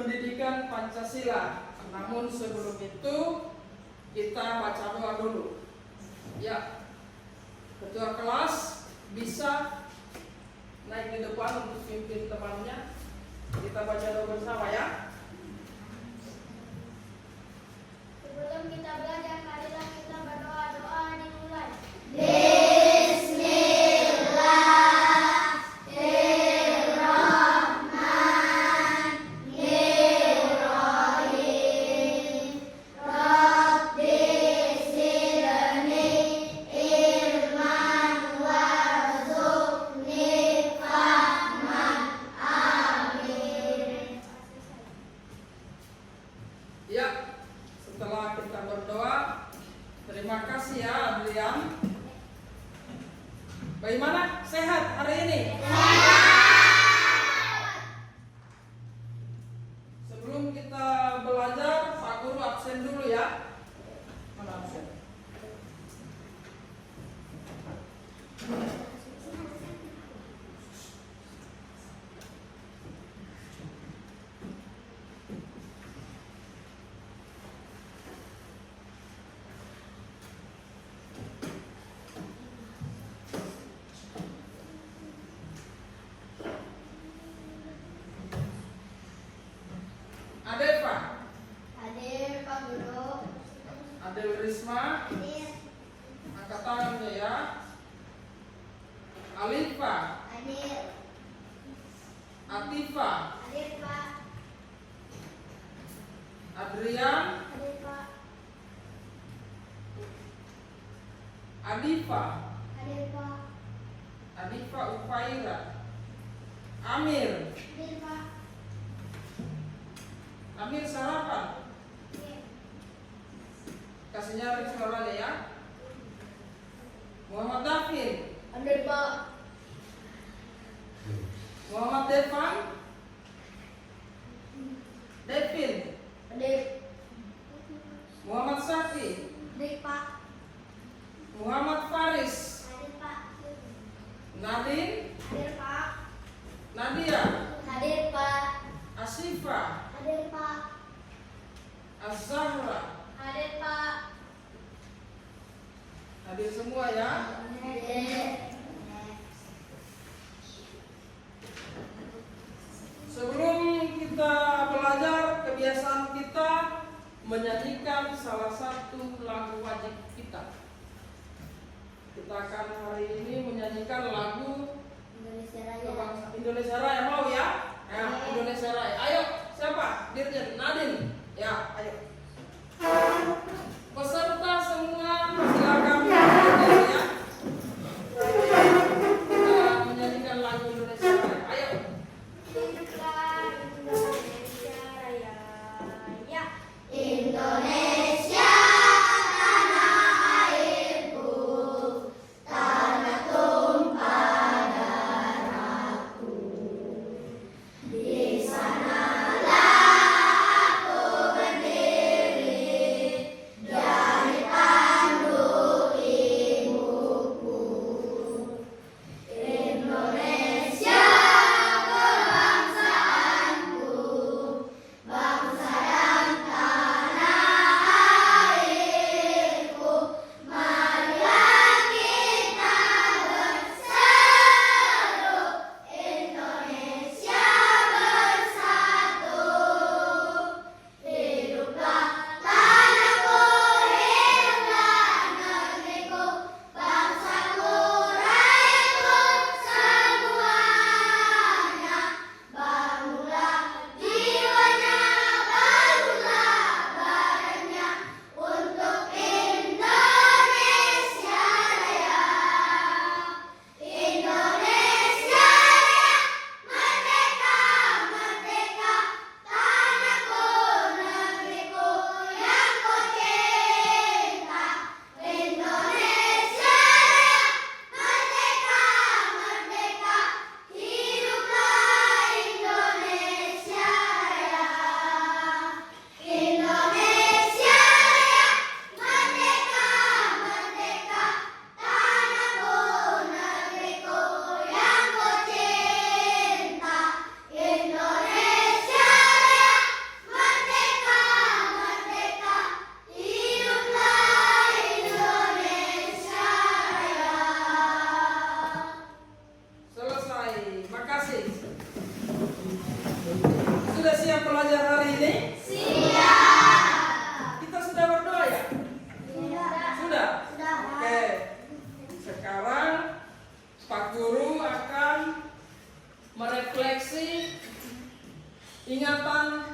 pendidikan Pancasila. Namun sebelum itu kita baca doa dulu. Ya, ketua kelas bisa naik di depan untuk pimpin temannya. Kita baca doa bersama ya. Sebelum kita belajar, marilah kita berdoa. Doa dimulai. Ya, setelah kita berdoa, terima kasih ya Adrian. Bagaimana? Sehat hari ini? Sebelum kita belajar, Pak Guru absen dulu ya. Mana absen? Adeva, Hadir Pak Guru. Adel Risma, Hadir. angkat tangannya ya. Alifa, Hadir. Atifa, Hadir Pak. Adrian, Hadir Pak. Adifa, Hadir Pak. Adifa Ufaira, Amir, Hadir Pak. Amir sarapan. Hadir. Kasih nyaring suaranya ya. Muhammad Davin, Hadir Pak. Muhammad Devan, Devin, Hadir. Muhammad Safi, Hadir Pak. Muhammad Faris, Hadir Pak. Nadine, Hadir Pak. Nadia, Hadir Pak. Asifa, Hadir Pak. Az-Zahra. Hadir Pak. Hadir semua ya. Hadir. Sebelum kita belajar, kebiasaan kita menyanyikan salah satu lagu wajib kita. Kita akan hari ini menyanyikan lagu Indonesia Raya. kebangsaan Indonesia Raya. Mau ya? Ya, Indonesia Raya. Ayo, siapa? Dirjen, Nadine. Ya, ayo. Peserta semua silakan berdiri ya. Kita menyanyikan lagu Indonesia Raya. Ayo. Indonesia Raya. Ya. Indonesia tanah airku, tanah tumpah darahku. Di sanalah aku siap belajar hari ini? Siap. Kita sudah berdoa ya? Sudah? Sudah. Oke. Sekarang Pak Guru akan merefleksi ingatan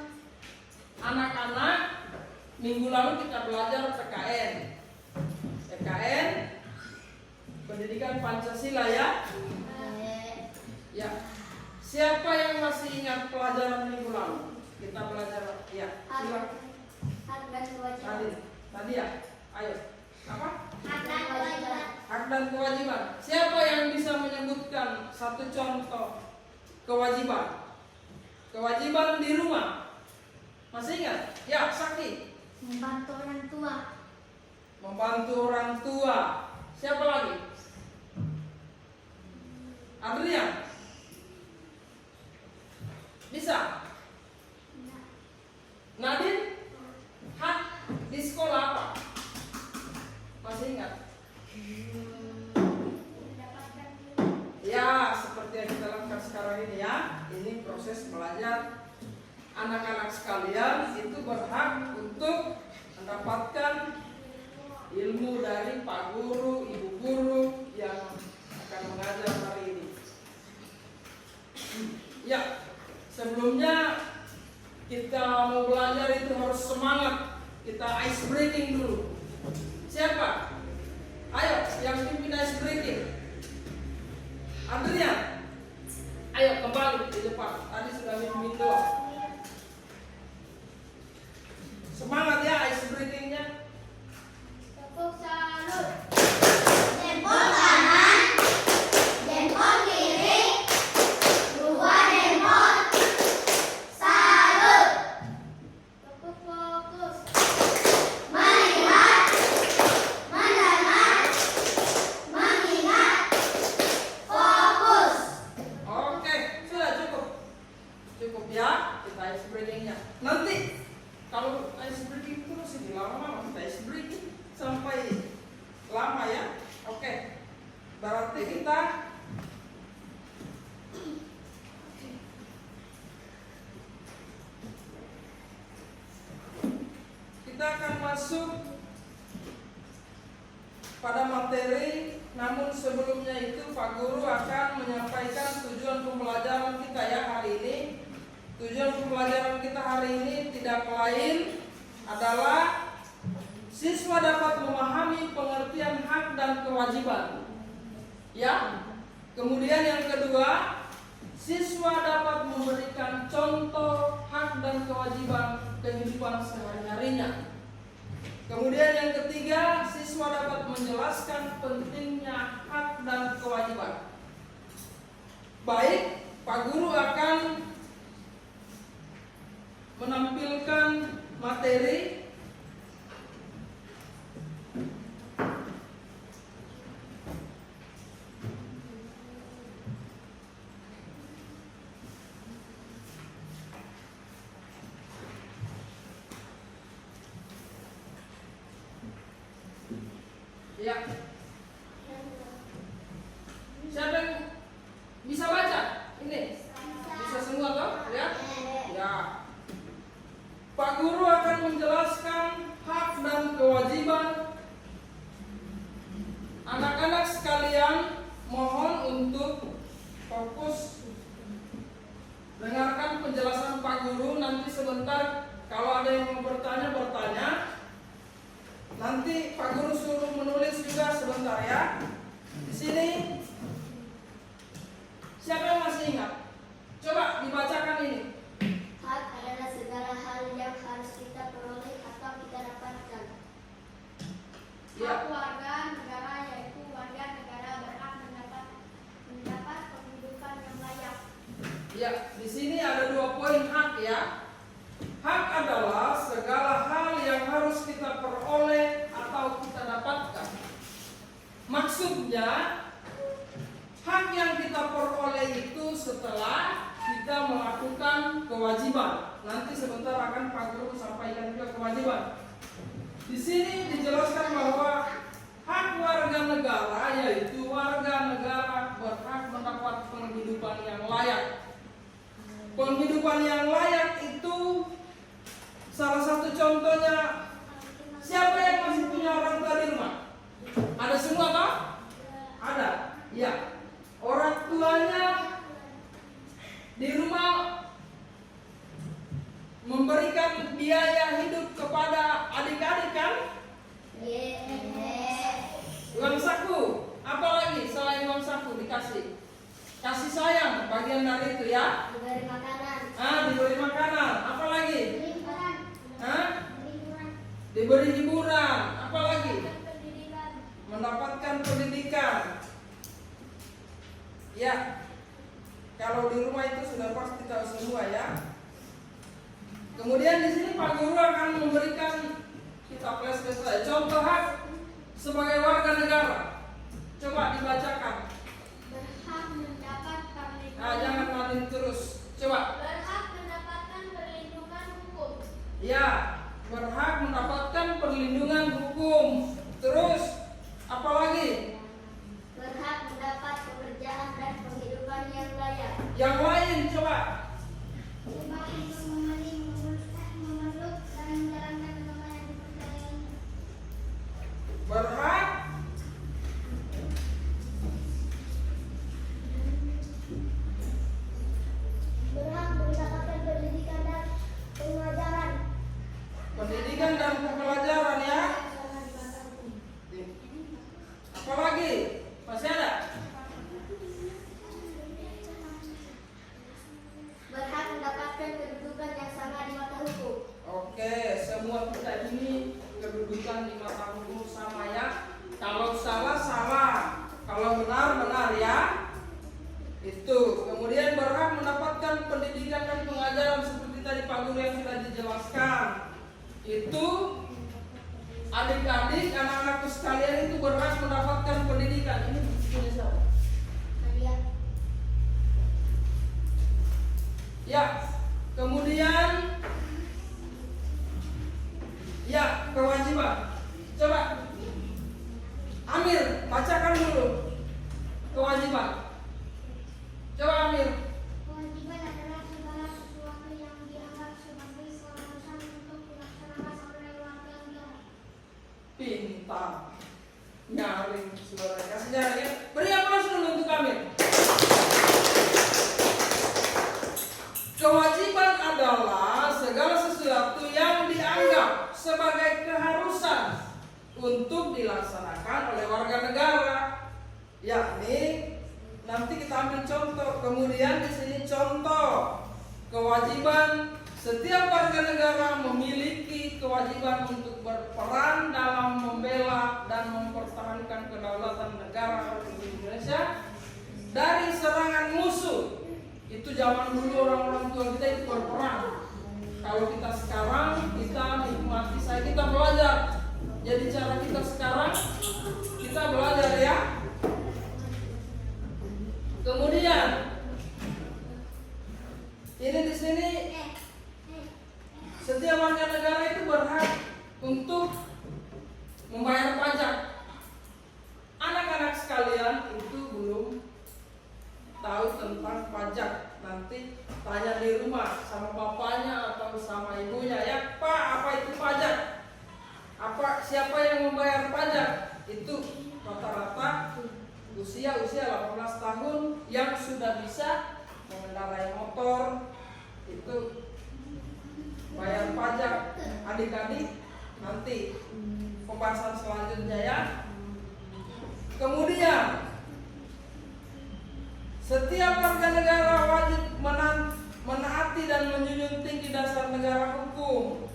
anak-anak. Minggu lalu kita belajar PKN. PKN Pendidikan Pancasila ya? Ya. Siapa yang masih ingat pelajaran minggu lalu? Kita belajar ya. Silakan. Hak dan kewajiban. Tadi ya. Ayo. Apa? Hak dan kewajiban. Hak dan kewajiban. Siapa yang bisa menyebutkan satu contoh kewajiban? Kewajiban di rumah. Masih ingat? Ya, Sakti. Membantu orang tua. Membantu orang tua. Siapa lagi? Adrian. Bisa? Nadine? Hak di sekolah apa? Masih ingat? Mendapatkan Ya, seperti yang kita lakukan sekarang ini ya. Ini proses belajar. Anak-anak sekalian itu berhak untuk mendapatkan ilmu dari Pak Guru, Ibu Guru yang akan mengajar hari ini. Ya, sebelumnya kita mau belajar itu harus semangat. Kita ice breaking dulu. Siapa? Ayo, yang pimpin ice breaking. Adrian. Ayo kembali di depan. Tadi sudah mimpin doang. Semangat ya ice breakingnya. tepuk salut. Jempol kanan, jempol kiri, dua jempol, salut. Tepuk fokus. Melihat, mendengar, mengingat, fokus. Oke, sudah cukup. Cukup ya kita ice breakingnya. Nanti kalau ice breaking itu masih lama-lama kita ice breaking sampai lama ya. Oke. Berarti kita akan masuk pada materi, namun sebelumnya itu Pak Guru akan menyampaikan tujuan pembelajaran kita ya hari ini. Tujuan pembelajaran kita hari ini tidak lain adalah siswa dapat memahami pengertian hak dan kewajiban. Ya. Kemudian yang kedua, siswa dapat memberikan contoh hak dan kewajiban kehidupan sehari-harinya. Kemudian yang ketiga, siswa dapat menjelaskan pentingnya hak dan kewajiban. Baik, Pak Guru akan menampilkan materi. Ya. Siapa yang bisa baca? Ini bisa semua toh? Ya. Ya. Pak Guru akan menjelaskan hak dan kewajiban. Anak-anak sekalian, mohon untuk fokus dengarkan penjelasan Pak Guru. Nanti sebentar kalau ada yang mau bertanya. Nanti Pak Guru suruh menulis juga sebentar ya. Di sini siapa yang masih ingat? Coba dibacakan ini. Hak adalah segala hal yang harus kita peroleh atau kita dapatkan. Ya. Hak warga negara yaitu warga negara berhak mendapat penghidupan yang layak. Ya, di sini ada 2 poin hak ya. Hak adalah segala hal yang harus kita peroleh atau kita dapatkan. Maksudnya, hak yang kita peroleh itu setelah kita melakukan kewajiban. Nanti sebentar akan Pak Guru sampaikan juga kewajiban. Di sini dijelaskan bahwa hak warga negara yaitu warga negara berhak mendapat penghidupan yang layak. Penghidupan yang layak itu memberikan biaya hidup kepada adik-adik kan? Uang saku, apa lagi selain uang saku dikasih? Kasih sayang, bagian dari itu ya. Diberi makanan. Diberi makanan, apa lagi? Liburan. Liburan. Diberi hiburan, apa lagi? Pendidikan. Mendapatkan pendidikan. Ya, kalau di rumah itu sudah pasti tahu semua ya. Kemudian di sini Pak Guru akan memberikan kita flashback saja. Contoh hak sebagai warga negara. Coba dibacakan. Berhak mendapat perlindungan. Jangan main terus. Coba. Berhak mendapatkan perlindungan hukum. Ya, berhak mendapatkan perlindungan hukum. Terus, apa lagi? Berhak mendapat pekerjaan dan penghidupan yang layak. Yang lain coba. Berhak untuk memeluk dan menjalankan agama yang dipercayai. Berhak Berhak mendapatkan pendidikan dan pengajaran. pendidikan dan pembelajaran ya. Apa lagi? Masih ada? Berhak mendapatkan kedudukan yang sama di mata hukum. Oke, semua kita ini kedudukan di mata hukum sama ya. Kalau salah salah, kalau benar benar ya. Itu. Kemudian berhak mendapatkan pendidikan dan pengajaran seperti tadi Pak Guru yang sudah dijelaskan. Itu adik-adik, anak-anakku sekalian itu berhak mendapatkan pendidikan. Ini punya siapa? Nadia. Ya. Kemudian ya, kewajiban. Coba Amir, bacakan dulu kewajiban. Coba Amir. Kewajiban adalah segala sesuatu yang dianggap sebagai keharusan untuk dilaksanakan oleh warga negara. Pintar. Nyaring, saudara. Kasih jarak ya. Beri aplaus dulu untuk Amir. Kewajiban adalah segala sesuatu yang dianggap sebagai keharusan untuk dilaksanakan oleh warga negara. Yakni nanti kita ambil contoh. Kemudian di sini contoh kewajiban setiap warga negara memiliki kewajiban untuk berperan dalam membela dan mempertahankan kedaulatan negara Republik Indonesia dari serangan musuh. Itu zaman dulu orang-orang tua kita itu berperang. Kalau kita sekarang kita nikmati saya, kita belajar. Jadi cara kita sekarang kita belajar ya. Kemudian ini di sini setiap warga negara itu berhak untuk membayar pajak. Anak-anak sekalian itu belum tahu tentang pajak. Nanti tanya di rumah sama bapaknya atau sama ibunya, ya Pak, apa itu pajak? Siapa yang membayar pajak? Itu rata-rata usia 18 tahun yang sudah bisa mengendarai motor, itu bayar pajak. Adik-adik nanti pembahasan selanjutnya ya. Kemudian setiap warga negara wajib menaati dan menjunjung tinggi dasar negara hukum.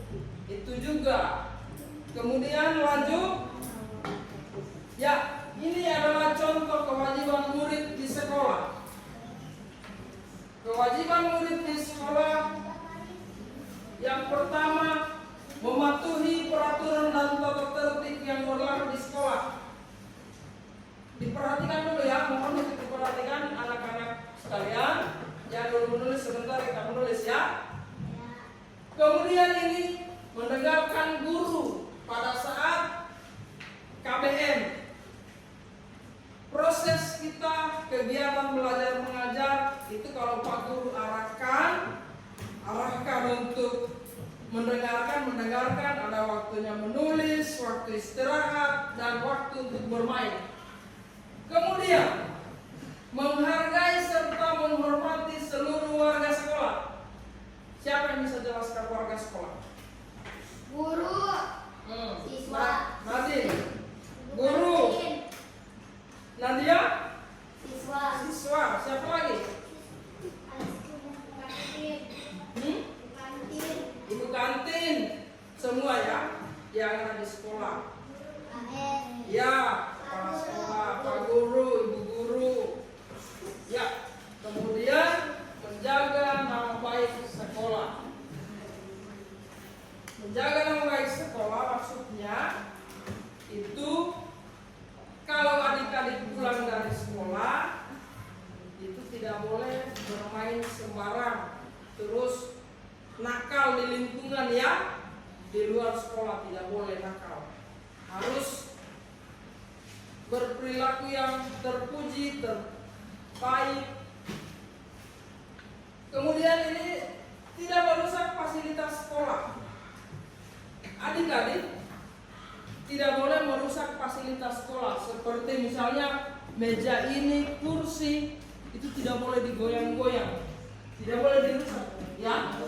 Itu juga. Kemudian lanjut. Ya, ini adalah contoh kewajiban murid di sekolah. Kewajiban murid di sekolah yang pertama, mematuhi peraturan dan tata tertib yang berlaku di sekolah. Diperhatikan dulu ya, mohon diperhatikan anak-anak sekalian. Jangan dulu menulis, sebentar kita menulis ya. Kemudian ini mendengarkan guru pada saat KBM. Proses kita kegiatan belajar mengajar itu kalau Pak Guru arahkan untuk mendengarkan, ada waktunya menulis, waktu istirahat, dan waktu untuk bermain. Kemudian menghargai serta menghormati seluruh warga sekolah. Siapa yang bisa jelaskan warga semua ya yang ada di sekolah. Ya, kepala sekolah, Pak Guru, Ibu Guru. Ya, kemudian menjaga nama baik sekolah. Menjaga nama baik sekolah maksudnya itu kalau adik-adik pulang dari sekolah itu tidak boleh bermain sembarang, terus nakal di lingkungan ya, di luar sekolah tidak boleh nakal. Harus berperilaku yang terpuji, terbaik. Kemudian ini tidak merusak fasilitas sekolah. Adik-adik tidak boleh merusak fasilitas sekolah, seperti misalnya meja ini, kursi, itu tidak boleh digoyang-goyang, tidak boleh dirusak, ya.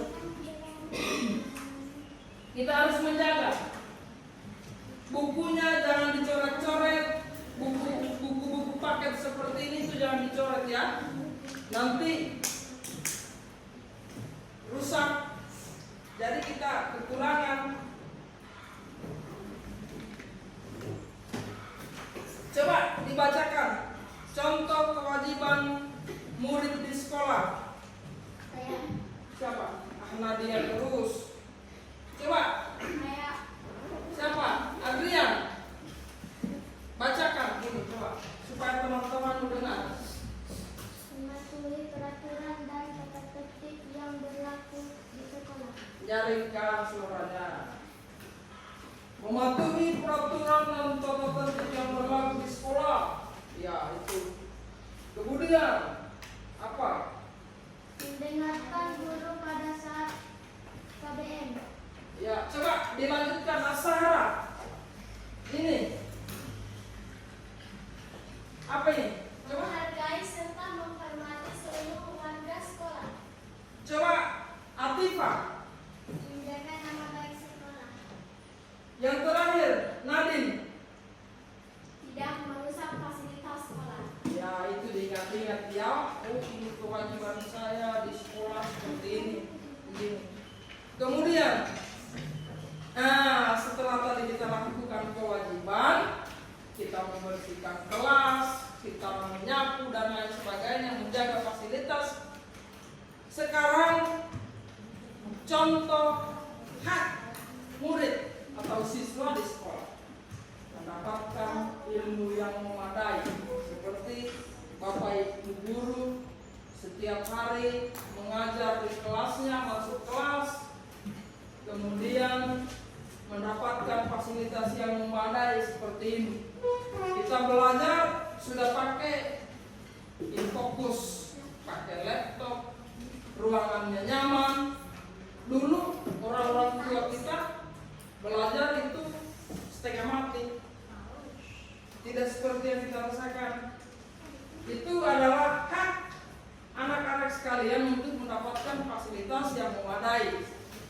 Kita harus menjaga. Bukunya jangan dicoret-coret, buku-buku paket seperti ini itu jangan dicoret ya. Nanti rusak. Jadi kita kekurangan. Coba dibacakan contoh kewajiban murid di sekolah. Siapa? Nadia terus. Coba. Siapa? Adrian. Bacakan ini coba supaya teman-teman mendengar. Mematuhi peraturan dan tata tertib yang berlaku di sekolah. Jaringkan suaranya. Mematuhi peraturan dan tata tertib yang berlaku di sekolah. Ya itu. Kemudian apa? Mendengarkan guru pada saat KBM. Ya coba dilanjutkan Asahara. Ini apa ini? Coba. Menghargai serta menghormati seluruh warga sekolah. Coba Atifa. Menjaga nama baik sekolah. Yang terakhir Nadine. Tidak merusak fasilitas sekolah. Ya itu diingat-ingat ya. Oh ini kewajiban saya di sekolah seperti ini. Begini. Kemudian, setelah tadi kita lakukan kewajiban, kita membersihkan kelas, kita menyapu dan lain sebagainya, menjaga fasilitas. Sekarang contoh hak murid atau siswa di sekolah mendapatkan ilmu yang memadai, seperti Bapak Ibu guru setiap hari mengajar di kelasnya, masuk kelas, kemudian mendapatkan fasilitas yang memadai seperti ini. Kita belajar sudah pakai infocus, pakai laptop, ruangannya nyaman. Dulu orang-orang tua kita belajar itu setengah mati, tidak seperti yang kita rasakan. Itu adalah hak anak-anak sekalian untuk mendapatkan fasilitas yang memadai.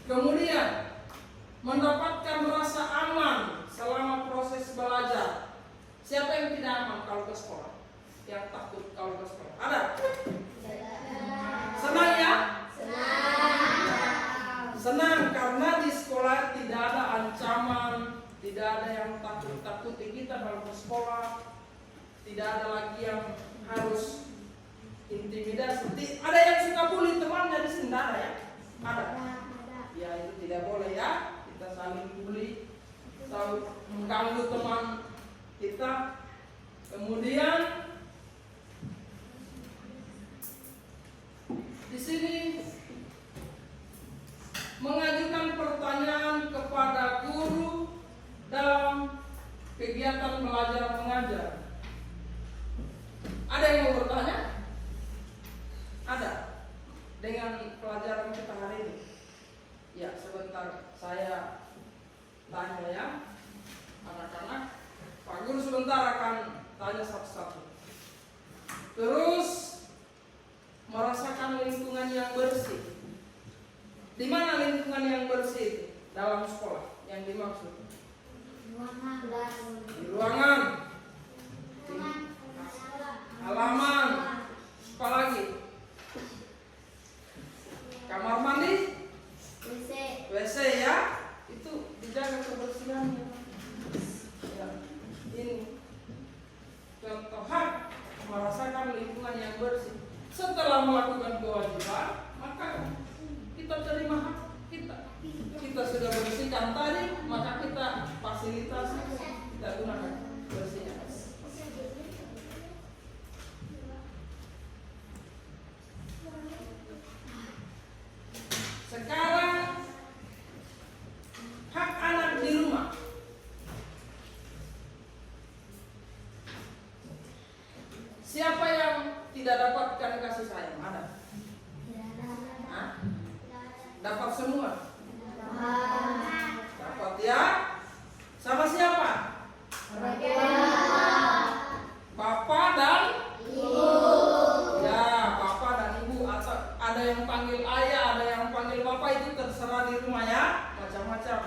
Kemudian mendapatkan rasa aman selama proses belajar. Siapa yang tidak aman kalau ke sekolah? Yang takut kalau ke sekolah? Ada? Senang ya? Senang karena di sekolah tidak ada ancaman, tidak ada yang takut-takuti kita kalau ke sekolah. Tidak ada lagi yang harus intimidasi. Ada yang suka bully temannya di sini, ada ya? Ada. Ya itu tidak boleh ya. Kita saling bully atau mengganggu teman kita. Kemudian di sini mengajukan pertanyaan kepada guru dalam kegiatan belajar mengajar. Ada yang mau bertanya? Ada. Dengan pelajaran kita hari ini. Ya, sebentar saya tanya ya, anak-anak. Pak Guru sebentar akan tanya satu-satu. Terus merasakan lingkungan yang bersih. Di mana lingkungan yang bersih dalam sekolah yang dimaksud? Di ruangan, di halaman, apa lagi? Kamar mandi, WC ya, itu dijaga. di rumah ya, macam-macam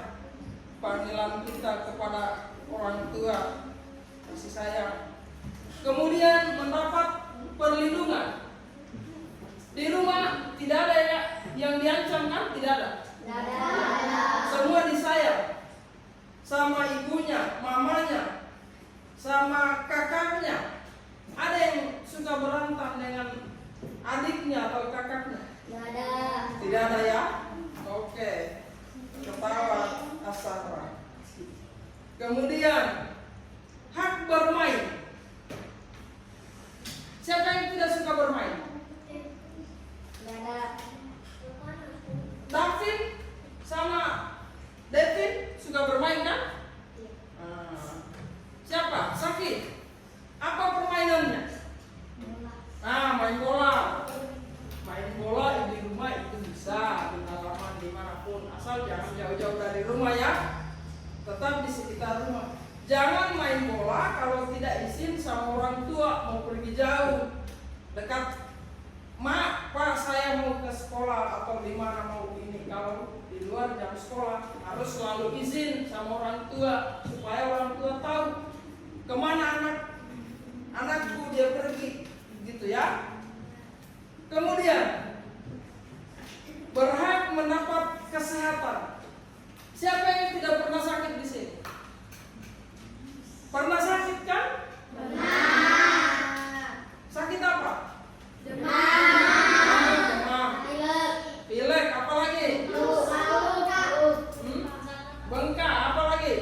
panggilan kita kepada orang tua, kasih sayang. Kemudian mendapat perlindungan. Di rumah tidak ada yang diancam kan? Tidak ada. Semua disayang sama ibunya, mamanya, sama kakaknya. Ada yang suka berantem dengan adiknya atau kakaknya? Tidak ada ya? Oke. Ketawa asara. Kemudian hak bermain. Siapa yang tidak suka bermain? David sama Devin suka bermain kan? Siapa? Sakit. Apa permainannya? Main bola. Main bola di rumah itu bisa di halaman dimanapun, asal jangan jauh-jauh dari rumah ya. Tetap di sekitar rumah. Jangan main bola kalau tidak izin sama orang tua, mau pergi jauh, dekat. Mak, Pak, saya mau ke sekolah atau di mana mau ini. Kalau di luar jam sekolah harus selalu izin sama orang tua supaya orang tua tahu kemana anakku dia pergi, gitu ya. Kemudian berhak mendapat kesehatan. Siapa yang tidak pernah sakit di sini? Pernah sakit kan? Sakit apa? Demam. Pilek, apa lagi? Bengkak, apa lagi?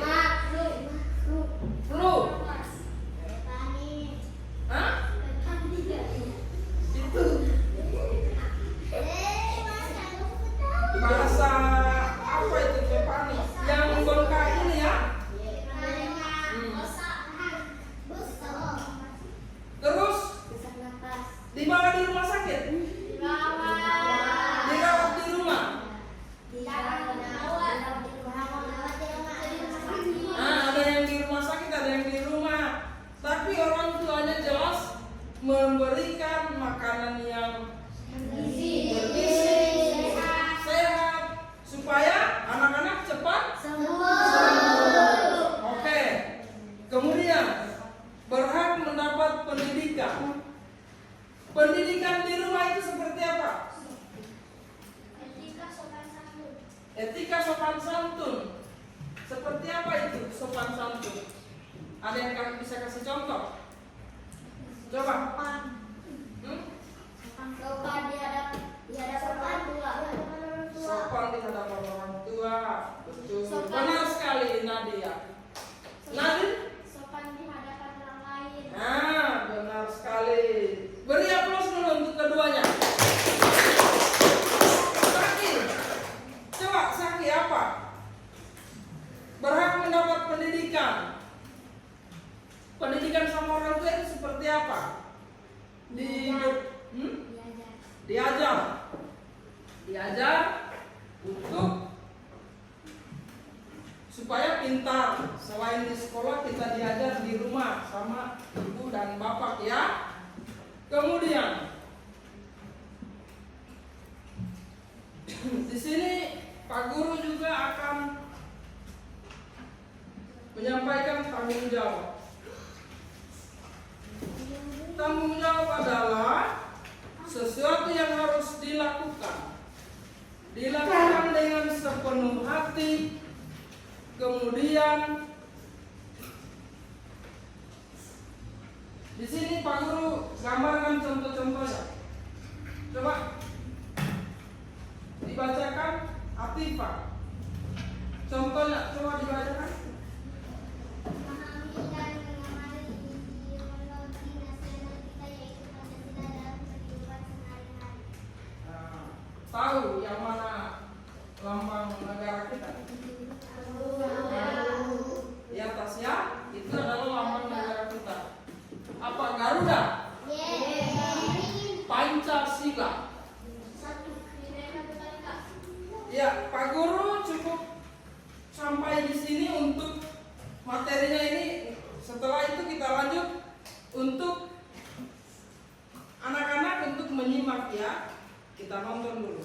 Flu. Hah? Itu bahasa apa itu Pepani? Yang bengkak ini ya? Terus dibawa di rumah sakit? Dirawat di rumah? Ada yang di rumah sakit, ada yang di rumah. Tapi orang tuanya jelas memberikan makanan yang bergizi, sehat, supaya anak-anak cepat sembuh. Oke. Kemudian berhak mendapat pendidikan. Pendidikan di rumah itu seperti apa? Etika sopan santun. Seperti apa itu sopan santun? Ada yang bisa kasih contoh? Coba. Sopan di hadapan orang tua. Sopan di hadapan orang tua. Betul. Benar sekali Nadia. Nadia? Sopan di hadapan orang lain. Benar sekali. Beri aplaus dulu untuk keduanya. Saki. Coba Saki apa? Berhak mendapat pendidikan. Pendidikan sama orang tua itu seperti apa? Diajar untuk supaya pintar. Selain di sekolah, kita diajar di rumah sama ibu dan bapak ya. Kemudian di sini Pak Guru juga akan menyampaikan tanggung jawab. Tanggung jawab adalah sesuatu yang harus dilakukan dengan sepenuh hati. Kemudian di sini Pak Guru gambarkan contoh-contohnya. Coba dibacakan Atifah. Contohnya coba dibacakan. Memahami dan mengamati ideologi nasional kita yaitu Pancasila dalam kehidupan sehari-hari. Tahu yang mana lambang negara kita? Di atas ya, itu adalah lambang negara kita. Apa? Garuda? Pancasila. Ya, Pak Guru cukup sampai di sini untuk materinya ini. Setelah itu kita lanjut untuk anak-anak untuk menyimak ya. Kita nonton dulu.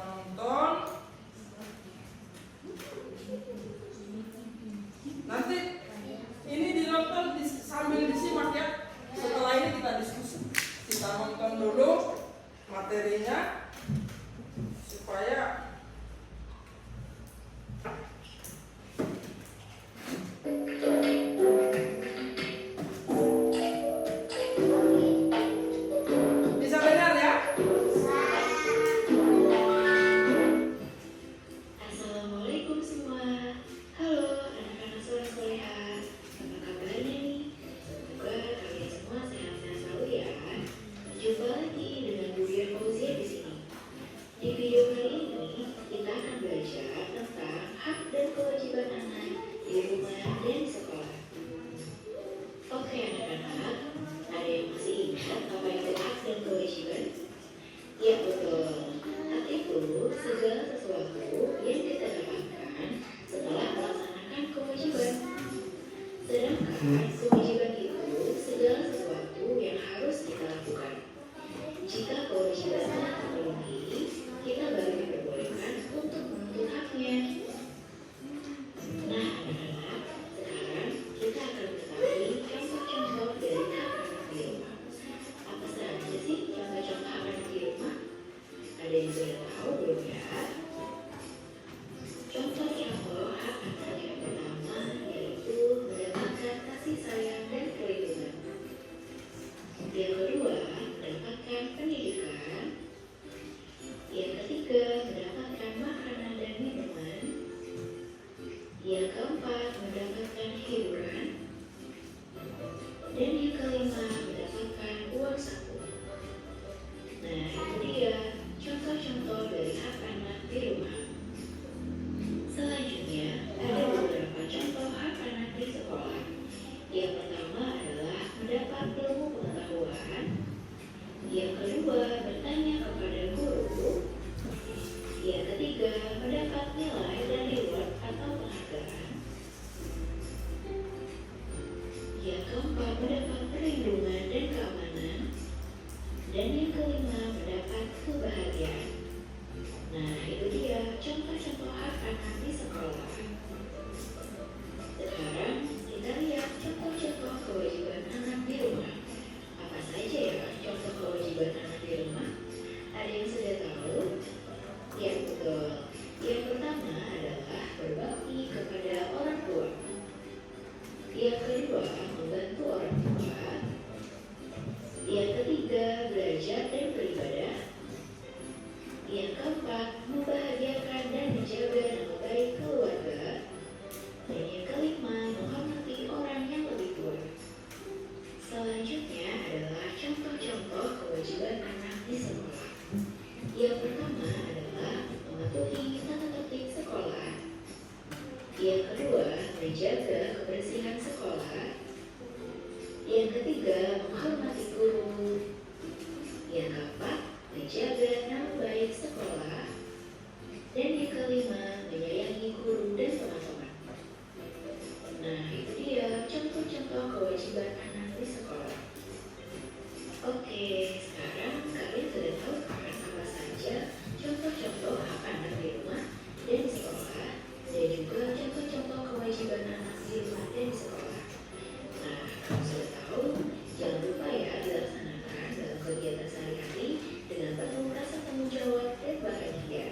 nonton. Nanti ini dinonton sambil disimak ya. Setelah ini kita diskusi. Kita nonton dulu materinya supaya bisa dengar ya. Assalamualaikum semua. Halo anak-anak soleh-soleha. Apa kabarnya nih? Semoga kalian semua sehat-sehat selalu ya. Jumpa lagi dengan Bu Dian Fauzia di sini. Di video kali ini kita akan belajar tentang hak dan kewajiban anak di rumah dan di sekolah. Oke anak-anak, ada yang masih ingat apa itu hak dan kewajiban? Ya betul. Hak itu segala sesuatu yang kita dapatkan setelah melaksanakan kewajiban. Sedangkan kewajiban itu segala sesuatu yang harus kita lakukan. Jika kewajibannya terpenuhi, kita baru diperbolehkan untuk menuntut haknya. Nah, anak-anak, sekarang kita akan mengetahui contoh-contoh dari hak anak di rumah. Apa saja sih contoh-contoh hak anak di rumah? Ada yang sudah tahu belum ya? Contoh-contoh hak anak yang pertama yaitu mendapatkan kasih sayang dan perlindungan. Yang kedua, mendapatkan pendidikan. Yang ketiga, mendapatkan makanan dan minuman. Yang keempat, mendapatkan hiburan. Dan yang kelima, mendapatkan uang saku. Nah, itu dia contoh-contoh dari hak anak di rumah. Selanjutnya, ada beberapa contoh hak anak di sekolah. Yang pertama adalah mendapat ilmu pengetahuan. Yang kedua, bertanya kepada guru. Yang ketiga, mendapat nilai dan reward atau penghargaan. Yang keempat, mendapat perlindungan dan keamanan. Dan yang kelima, mendapat kebahagiaan. Nah, itu dia contoh-contoh hak anak di sekolah. Sekarang kita lihat contoh-contoh kewajiban anak di rumah. Apa saja ya contoh kewajiban anak di rumah? Ada yang sudah tahu? Ya betul. Yang pertama adalah berbakti kepada orang tua. Yang kedua, membantu orang tua. Yang ketiga, belajar dan beribadah. Yang keempat, membahagiakan dan menjaga nama baik keluarga. Dan yang kelima, menghormati orang yang lebih tua. Selanjutnya adalah contoh-contoh kewajiban anak di sekolah. Yang pertama adalah mematuhi tata tertib sekolah. Yang kedua, menjaga kebersihan sekolah. Yang ketiga, menghormati guru. Yang keempat, menjaga nama baik sekolah. Dan yang kelima, menyayangi guru dan teman-teman. Nah, itu dia contoh-contoh kewajiban anak di sekolah. Oke, sekarang kalian sudah tahu kan apa saja contoh-contoh hak anak di rumah dan di sekolah, dan juga contoh-contoh kewajiban anak di rumah dan di sekolah. Nah, kalau sudah tahu, jangan lupa ya dilaksanakan dalam kegiatan sehari-hari dengan penuh rasa tanggung jawab dan bahagia.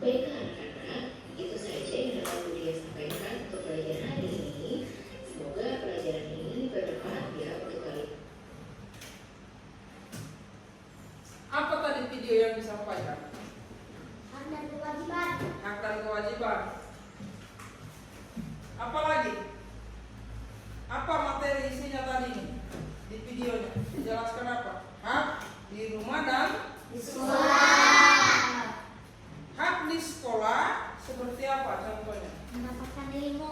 Baiklah anak-anak, itu saja yang dapat Bu Dia sampaikan untuk pelajaran hari ini. Semoga pelajaran ini bermanfaat ya untuk kalian. Apa tadi video yang disampaikan? Hak dan kewajiban. Hak dan kewajiban. Apa lagi? Apa materi isinya tadi nih di videonya? Dijelaskan apa? Hak di rumah dan Di sekolah. hak di sekolah seperti apa contohnya? Mendapatkan ilmu.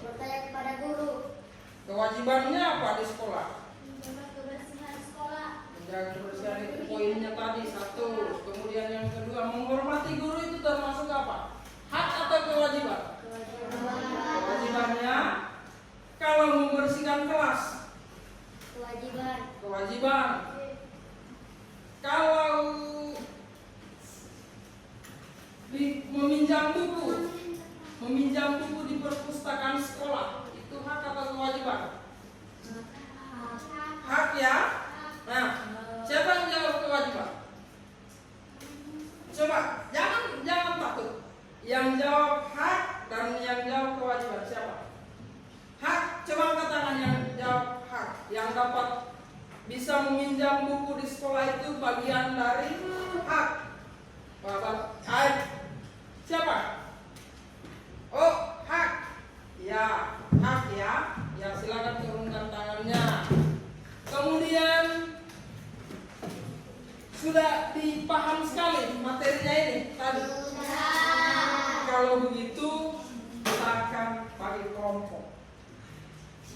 Bertanya kepada guru. Kewajibannya apa di sekolah? Menjaga kebersihan sekolah. Menjaga kebersihan itu poinnya tadi satu. Kemudian yang kedua, menghormati guru itu termasuk apa? Hak atau kewajiban? Kewajibannya kalau membersihkan kelas. Kewajiban. Kewajiban. Kalau meminjam buku di perpustakaan sekolah itu hak atau kewajiban? Hak ya. Nah, siapa yang jawab kewajiban? Coba jangan takut. Yang jawab hak dan yang jawab kewajiban siapa? Hak, coba angkat tangan yang jawab hak. Yang dapat bisa meminjam buku di sekolah itu bagian dari hak. Bapak, siapa? Oh, hak. Ya, hak ya. Ya, silakan turunkan tangannya. Kemudian sudah dipaham sekali materinya ini tadi. Kalau begitu kita akan bagi kelompok.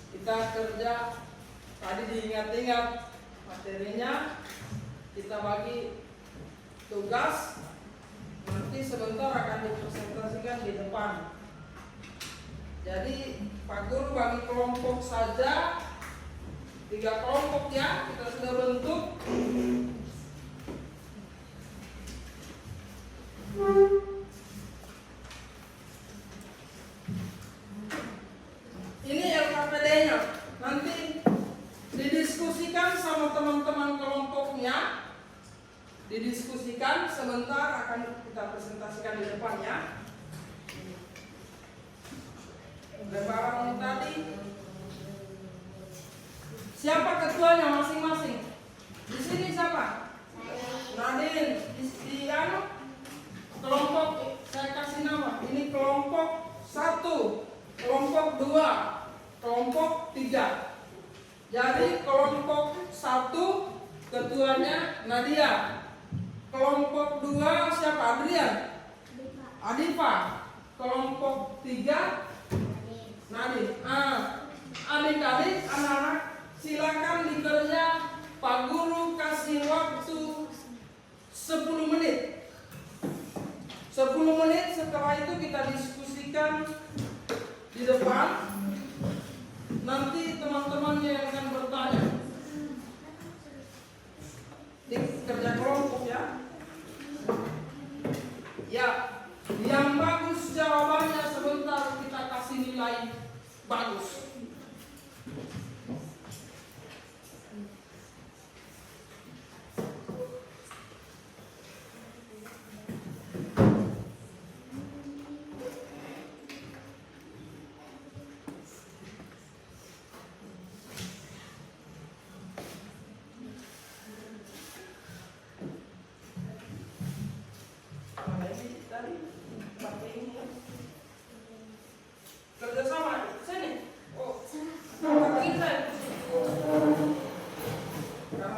Kita kerja tadi diingat-ingat materinya. Kita bagi tugas. Nanti sebentar akan dipresentasikan di depan. Jadi Pak Guru bagi kelompok saja 3 kelompok ya, kita sudah bentuk. Ini LKPD-nya. Nanti didiskusikan sama teman-teman kelompoknya. Didiskusikan sebentar akan kita presentasikan di depan ya. Lembaran tadi. Siapa ketuanya masing-masing? Di sini siapa? Nadine. Di kelompok saya kasih nama. Ini kelompok 1, kelompok 2, kelompok 3. Jadi kelompok 1 ketuanya Nadia. Kelompok 2 siapa? Adrian. Adifa. Kelompok 3 Nadine. Adik-adik, anak-anak, silakan dikerja. Pak Guru kasih waktu 10 menit. 10 menit, setelah itu kita diskusikan di depan. Nanti teman-temannya yang akan bertanya. Di kerja kelompok ya. Ya, yang bagus jawabannya sebentar kita kasih nilai bagus. Kerjasama sini. Oh, kita.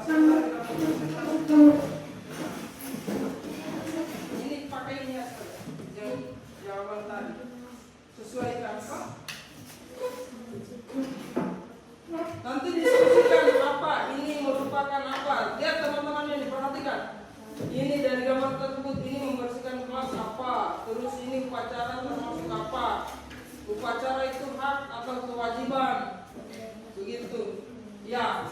Karena ini pakai ini aja. Jawaban tadi sesuaikan kok. Nanti diskusikan apa ini merupakan apa. Lihat teman-teman yang diperhatikan. Ini dari gambar tersebut ini membersihkan kelas apa. Terus ini upacara termasuk apa. Upacara itu hak atau kewajiban. Begitu. Ya.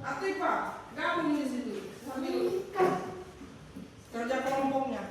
Atifa, gabung di situ sambil kerja kelompoknya.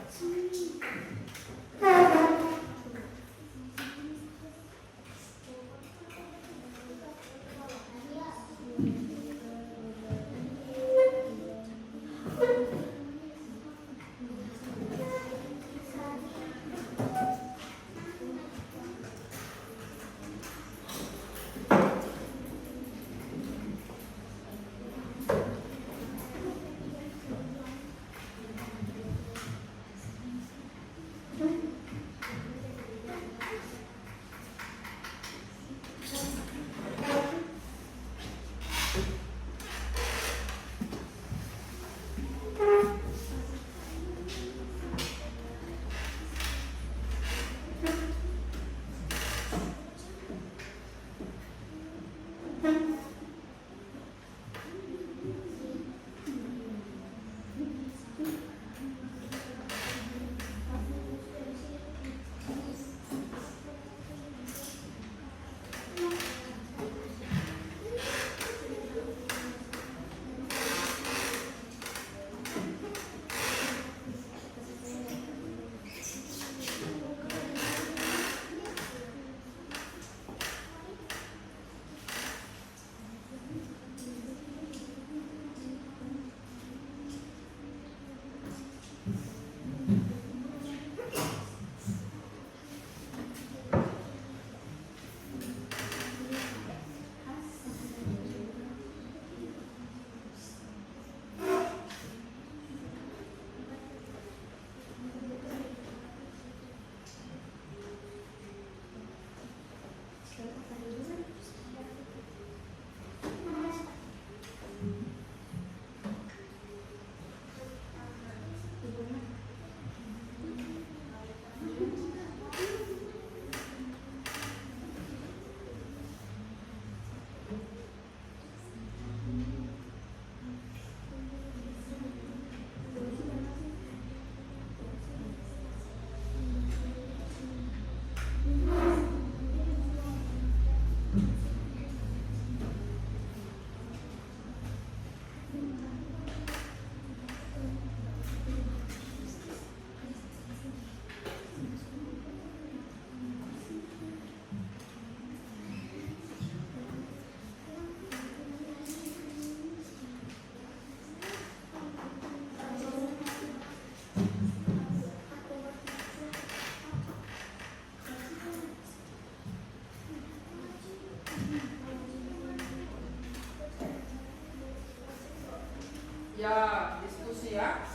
Ya, diskusi ya.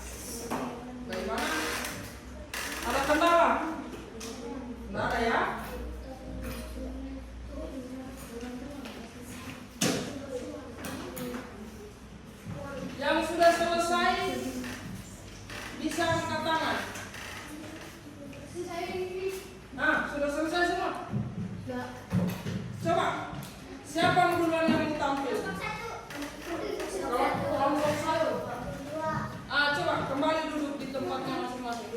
Bagaimana? Ada kendala? Nggak ada ya? Yang sudah selesai bisa angkat tangan. Nah, sudah selesai semua? Coba, siapa duluan yang mau tampil? Kelompok 1. Coba kembali duduk di tempatnya masing-masing.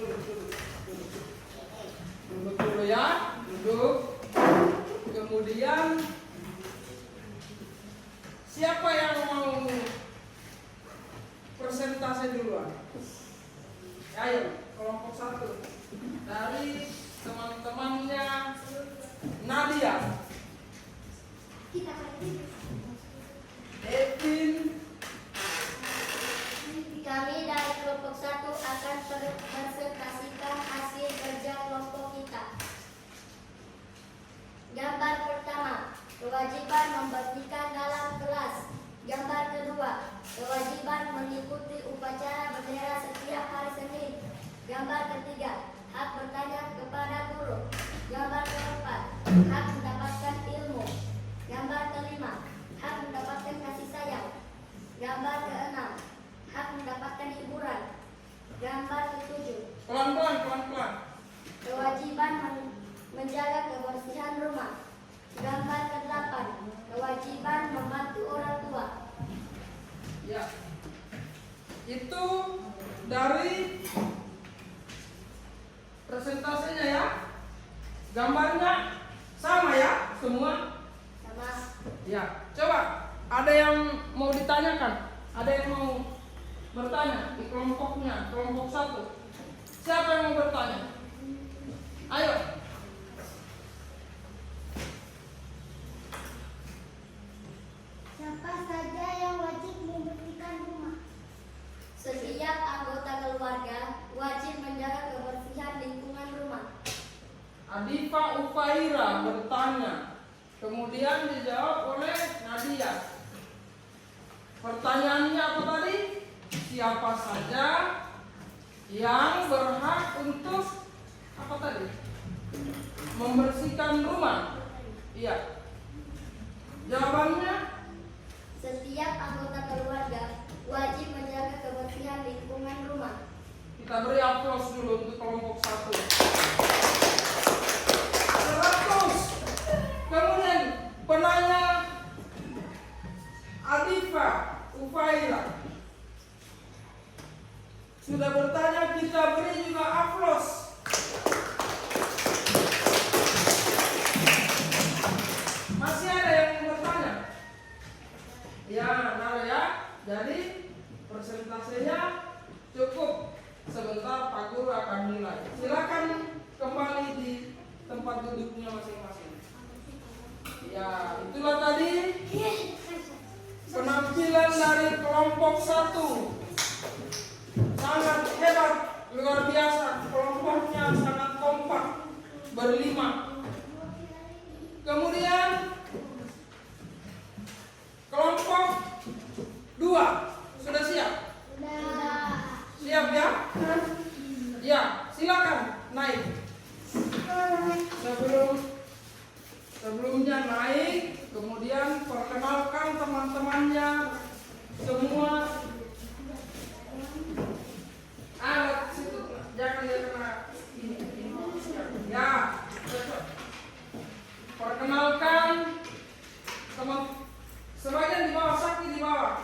Duduk dulu ya, duduk. Kemudian siapa yang mau presentasi duluan? Ayo, kelompok 1 dari teman-temannya Nadia, Edwin. Kami dari kelompok 1 akan presentasikan hasil kerja kelompok kita. Gambar pertama, kewajiban membagikan dalam kelas. Gambar kedua, kewajiban mengikuti upacara bendera setiap hari Senin. Gambar ketiga, hak bertanya kepada guru. Gambar keempat, hak mendapatkan ilmu. Gambar kelima, hak mendapatkan kasih sayang. Gambar keenam, hak mendapatkan hiburan. Gambar ketujuh, Pelan-pelan. kewajiban menjaga kebersihan rumah. Gambar ke-8, kewajiban membantu orang tua. Ya, itu dari presentasinya ya. Gambarnya sama ya semua. Sama. Ya, coba ada yang mau ditanyakan? Ada yang mau bertanya di kelompoknya, kelompok 1? Siapa yang mau bertanya? Ayo. Siapa saja yang wajib membersihkan rumah? Setiap anggota keluarga wajib menjaga kebersihan lingkungan rumah. Adifa Ufaira bertanya, kemudian dijawab oleh Nadia. Pertanyaannya apa tadi? Siapa saja yang berhak untuk apa tadi? Membersihkan rumah. Iya. Jawabannya Setiap anggota keluarga wajib menjaga kebersihan lingkungan rumah. kita beri aplaus dulu untuk kelompok 1. 100. Kemudian penanya Adifa Ufaila sudah bertanya, kita beri juga aplaus. Masih ada yang mau bertanya? Ya, Nara ya. Jadi presentasinya cukup. Sebentar Pak Guru akan nilai. Silakan kembali di tempat duduknya masing-masing. Ya, itulah tadi penampilan dari kelompok 1. Sangat hebat, luar biasa. Kelompoknya sangat kompak, berlima. Kemudian kelompok 2 sudah siap? Siap ya? Ya, silakan naik. Sebelumnya naik, kemudian perkenalkan teman-temannya semua. Situ, jangan dia kena ini. Ya, cocok. Perkenalkan teman. Sebagian di bawah, Sakti di bawah,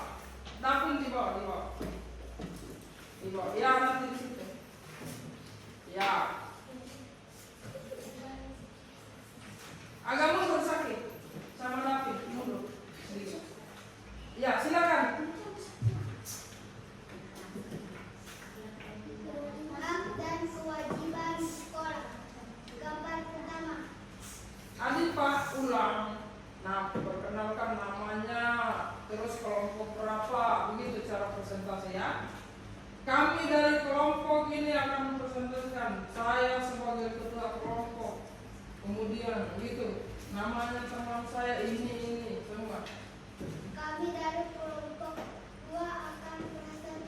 Dapin di bawah. Ya, nanti di situ. Ya. Agak mundur Sakti sama Dapin, mundur sedikit. Ya, silakan. Hak dan kewajiban sekolah. Gambar pertama. Adifa ulang. Nah, perkenalkan namanya, terus kelompok berapa, begitu cara presentasi ya. Kami dari kelompok ini akan mempresentasikan. Saya sebagai ketua kelompok. Kemudian begitu. Namanya teman saya ini semua. Kami dari kelompok 2 akan presentasi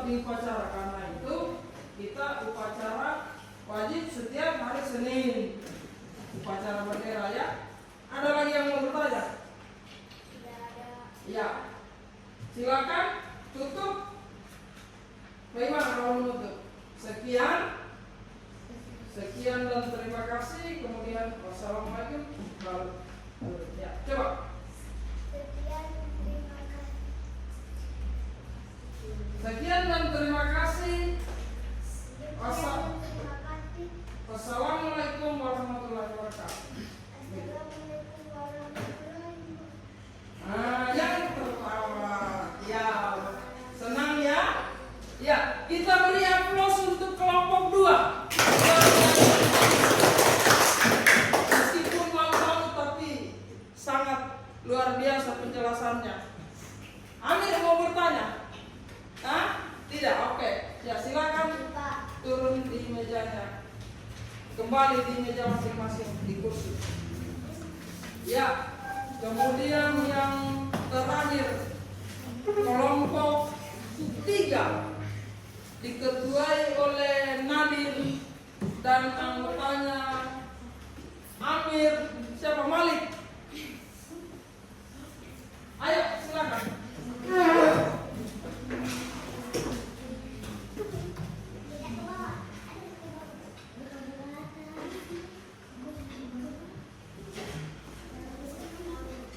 Tapi upacara, karena itu kita upacara wajib setiap hari Senin. Upacara bendera ya. Ada lagi yang mau bertanya? Tidak ada. Ya. Silakan tutup. Bagaimana kalau menutup? Sekian dan terima kasih. Kemudian wassalamualaikum. Ya, coba. Sekian dan terima kasih. Wassalamualaikum warahmatullahi wabarakatuh. Assalamualaikum warahmatullahi wabarakatuh. Yang tertawa, ya senang ya. Ya, kita beri aplaus untuk kelompok 2. Meskipun malu-malu tapi sangat luar biasa penjelasannya. Amir mau bertanya? Tidak, oke. Ya silakan turun di mejanya. Kembali di meja masing-masing di kursi. Ya, kemudian yang terakhir kelompok 3 diketuai oleh Nadir dan anggotanya Amir. Siapa? Malik. Ayo silakan.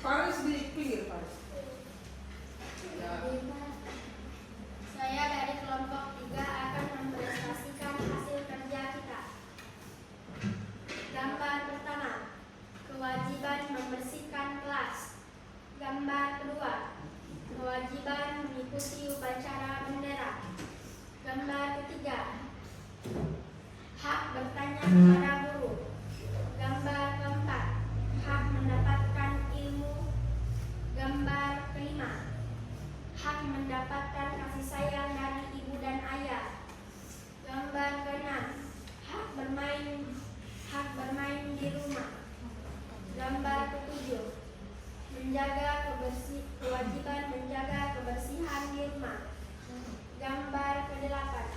Paris di pinggir Paris. Ya. Saya dari kelompok 3 akan mempresentasikan hasil kerja kita. Gambar pertama, kewajiban membersihkan kelas. Gambar kedua, kewajiban mengikuti upacara bendera. Gambar ketiga, hak bertanya kepada guru. Gambar keempat, hak mendapatkan ilmu. Gambar kelima, hak mendapatkan kasih sayang dari ibu dan ayah. Gambar keenam, hak bermain di rumah. Gambar ketujuh, kewajiban menjaga kebersihan di rumah. Gambar kedelapan,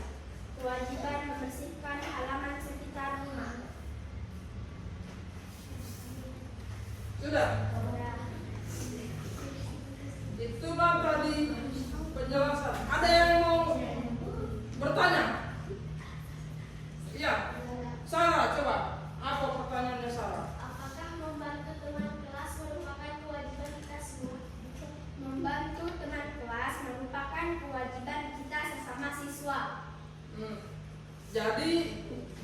kewajiban membersihkan halaman sekitar rumah. Sudah. Itulah tadi penjelasan. Ada yang mau bertanya? Iya. Sarah, coba. Apa pertanyaannya Sarah? Apakah membantu teman kelas merupakan kewajiban kita semua? Membantu teman kelas merupakan kewajiban kita sesama siswa. Jadi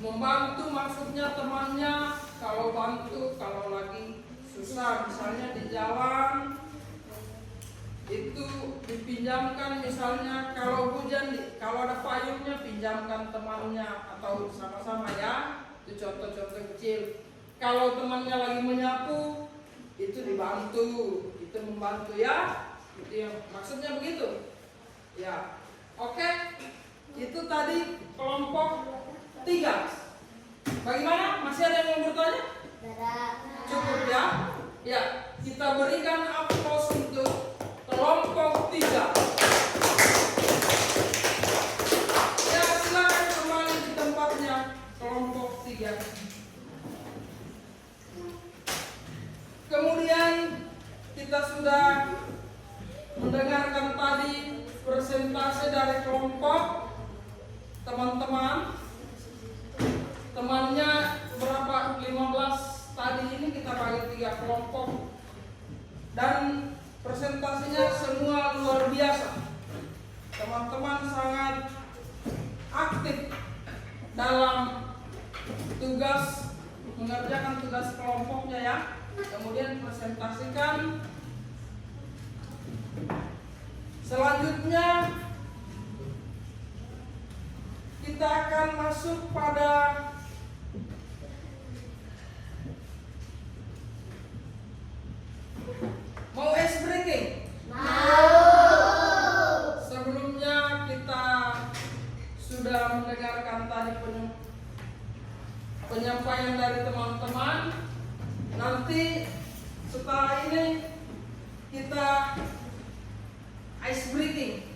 membantu maksudnya temannya kalau bantu, kalau lagi susah misalnya di jalan itu dipinjamkan, misalnya kalau hujan kalau ada payungnya pinjamkan temannya atau sama-sama ya. Itu contoh-contoh kecil. Kalau temannya lagi menyapu itu dibantu, itu membantu ya. Itu yang maksudnya begitu. Ya. Oke. Itu tadi kelompok 3. Bagaimana? Masih ada yang mau bertanya? Cukup ya? Ya, kita berikan aplaus untuk kelompok 3. Ya, silakan kembali di tempatnya kelompok 3. Kemudian kita sudah mendengarkan tadi presentasi dari kelompok teman-teman. Temannya berapa? 15 tadi ini kita bagi 3 kelompok. Dan presentasinya semua luar biasa. Teman-teman sangat aktif dalam tugas mengerjakan tugas kelompoknya ya. Kemudian presentasikan. Selanjutnya kita akan masuk pada mau ice breaking? Sebelumnya kita sudah mendengarkan tadi penyampaian dari teman-teman. Nanti setelah ini kita ice breaking.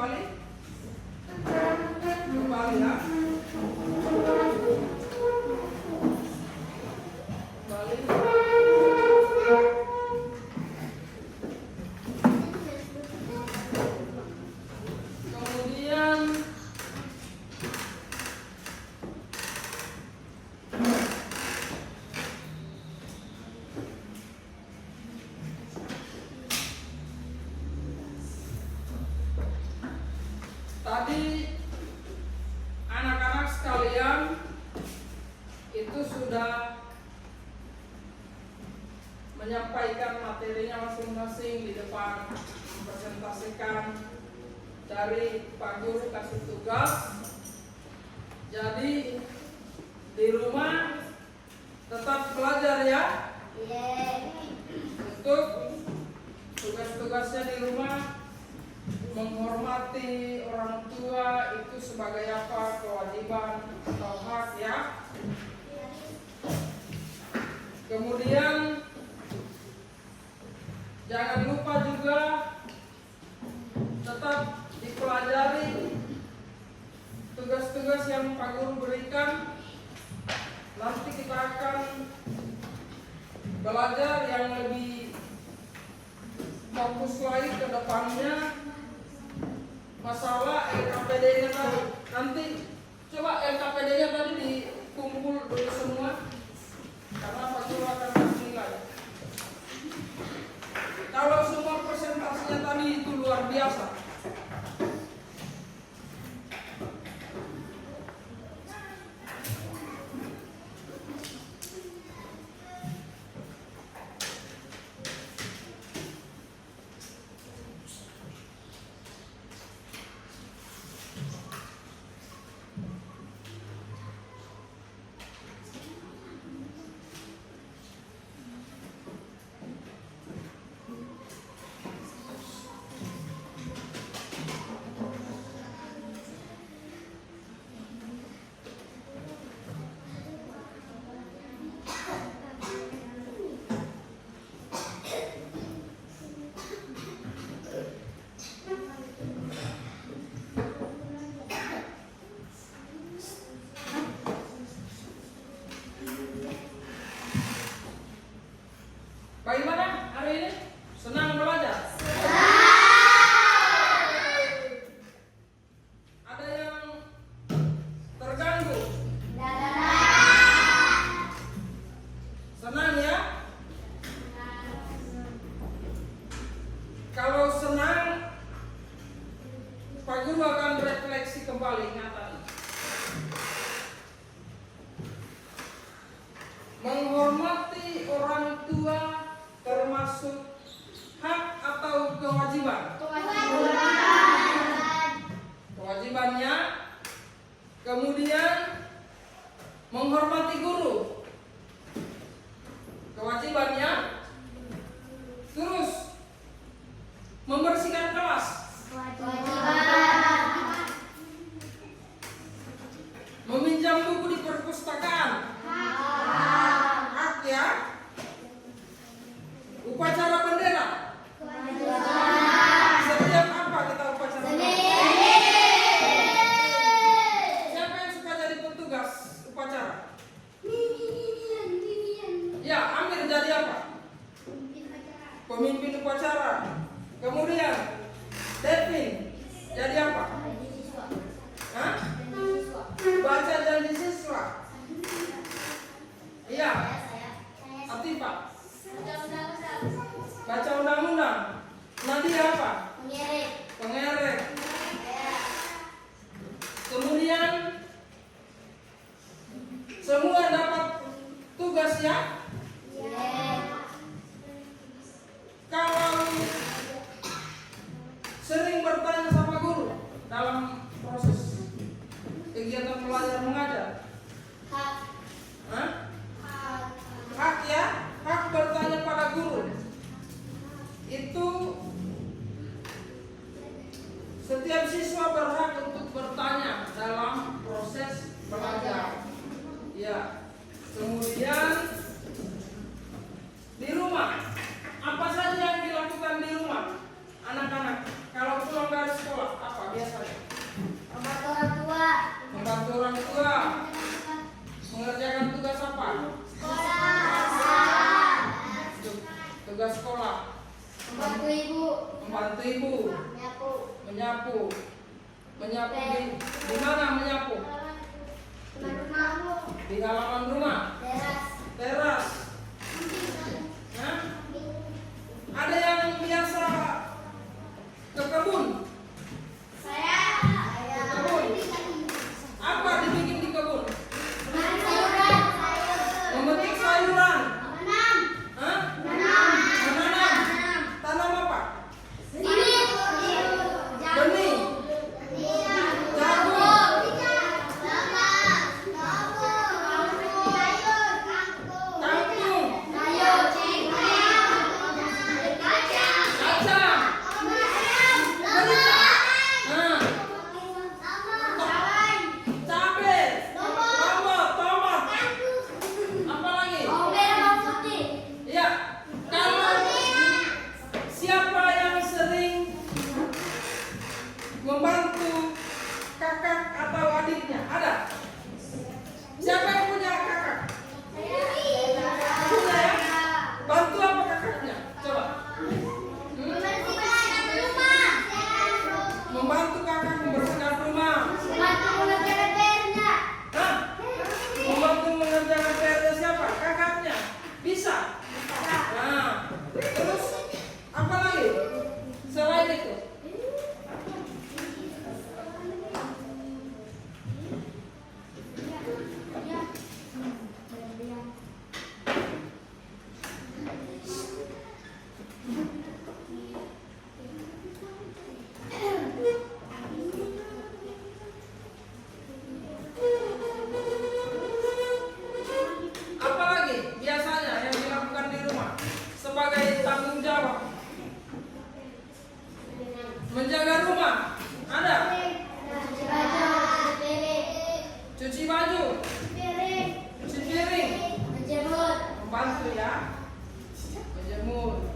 kembali? Kembali ya. Kembali. Kemudian tadi anak-anak sekalian itu sudah menyampaikan materinya masing-masing di depan, mempresentasikan dari Pak Guru kasih tugas. Jadi di rumah tetap belajar ya. Untuk tugas-tugasnya di rumah, menghormati orang tua itu sebagai apa? Kewajiban atau hak ya. Kemudian jangan lupa juga tetap dipelajari tugas-tugas yang Pak Guru berikan. Nanti kita akan belajar yang lebih fokus lagi ke depannya. Masalah LKPD-nya tadi, nanti coba LKPD-nya tadi dikumpul dulu semua, karena Pak Guru akan kasih nilai. Kalau semua presentasinya tadi itu luar biasa, bagaimana hari ini? Senang belajar? Ada yang terganggu? Senang ya? Kalau senang, Pak Guru akan refleksi kembali ingatan. Menghormati orang tua termasuk hak atau kewajiban? Kewajibannya. Kemudian menghormati guru, kewajibannya. Terus membersihkan kelas, meminjam buku di perpustakaan, hak ya. Upacara bendera, setiap apa kita upacara bendera? Siapa yang suka jadi petugas upacara? Ya, Amir jadi apa? Pemimpin upacara. Kemudian Devin jadi apa? Hah? Baca janji siswa. Iya. Atifah baca undang-undang. Nadia apa? Pengerek. Kemudian semua dapat tugas ya. Kalau sering bertanya sama guru dalam proses kegiatan belajar mengajar, hak ya, hak bertanya pada guru. Itu setiap siswa berhak untuk bertanya dalam proses belajar. Ya. Kemudian di rumah, apa saja yang dilakukan di rumah anak-anak kalau pulang dari sekolah? Apa Menyapu di mana menyapu? Di halaman rumah. Teras. Hah? Ada yang biasa ke kebun? Kebun. Apa dibikin di kebun? Memetik sayuran. Hah? Menanam. Tanam apa? Benih. Jagung. Kangkung. Kacang. Nah, cabai. Lombok, tomat. Apa lagi? Ya, kalau siapa yang sering membantu kakak atau adiknya? Ada? Siapa yang punya kakak? Punya ya? Bantu apa kakaknya? Coba. Membantu kakak membersihkan rumah. Hah? Membantu mengerjakan PR siapa? Kakaknya. Bisa? Nah, terus apa lagi? Selain itu? Apa lagi biasanya yang dilakukan di rumah sebagai tanggung jawab? Menjaga rumah. Ada? Cuci baju, cuci piring, membantu ya. Menjemur.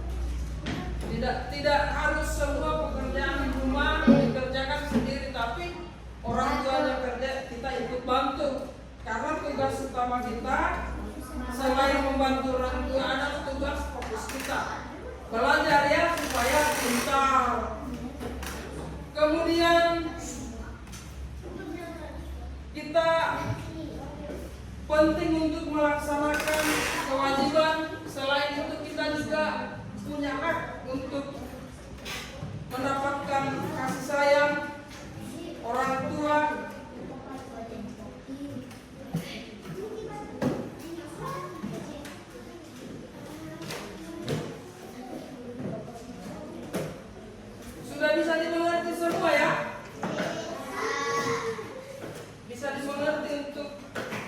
Tidak harus semua pekerjaan di rumah dikerjakan sendiri, tapi orang tuanya kerja, kita ikut bantu. Karena tugas utama kita selain membantu orang tua adalah tugas fokus kita. Belajar ya supaya pintar. Kemudian kita penting untuk melaksanakan kewajiban. Selain itu kita juga punya hak untuk mendapatkan kasih sayang orang tua. Sudah bisa dimengerti semua ya? Bisa dimengerti untuk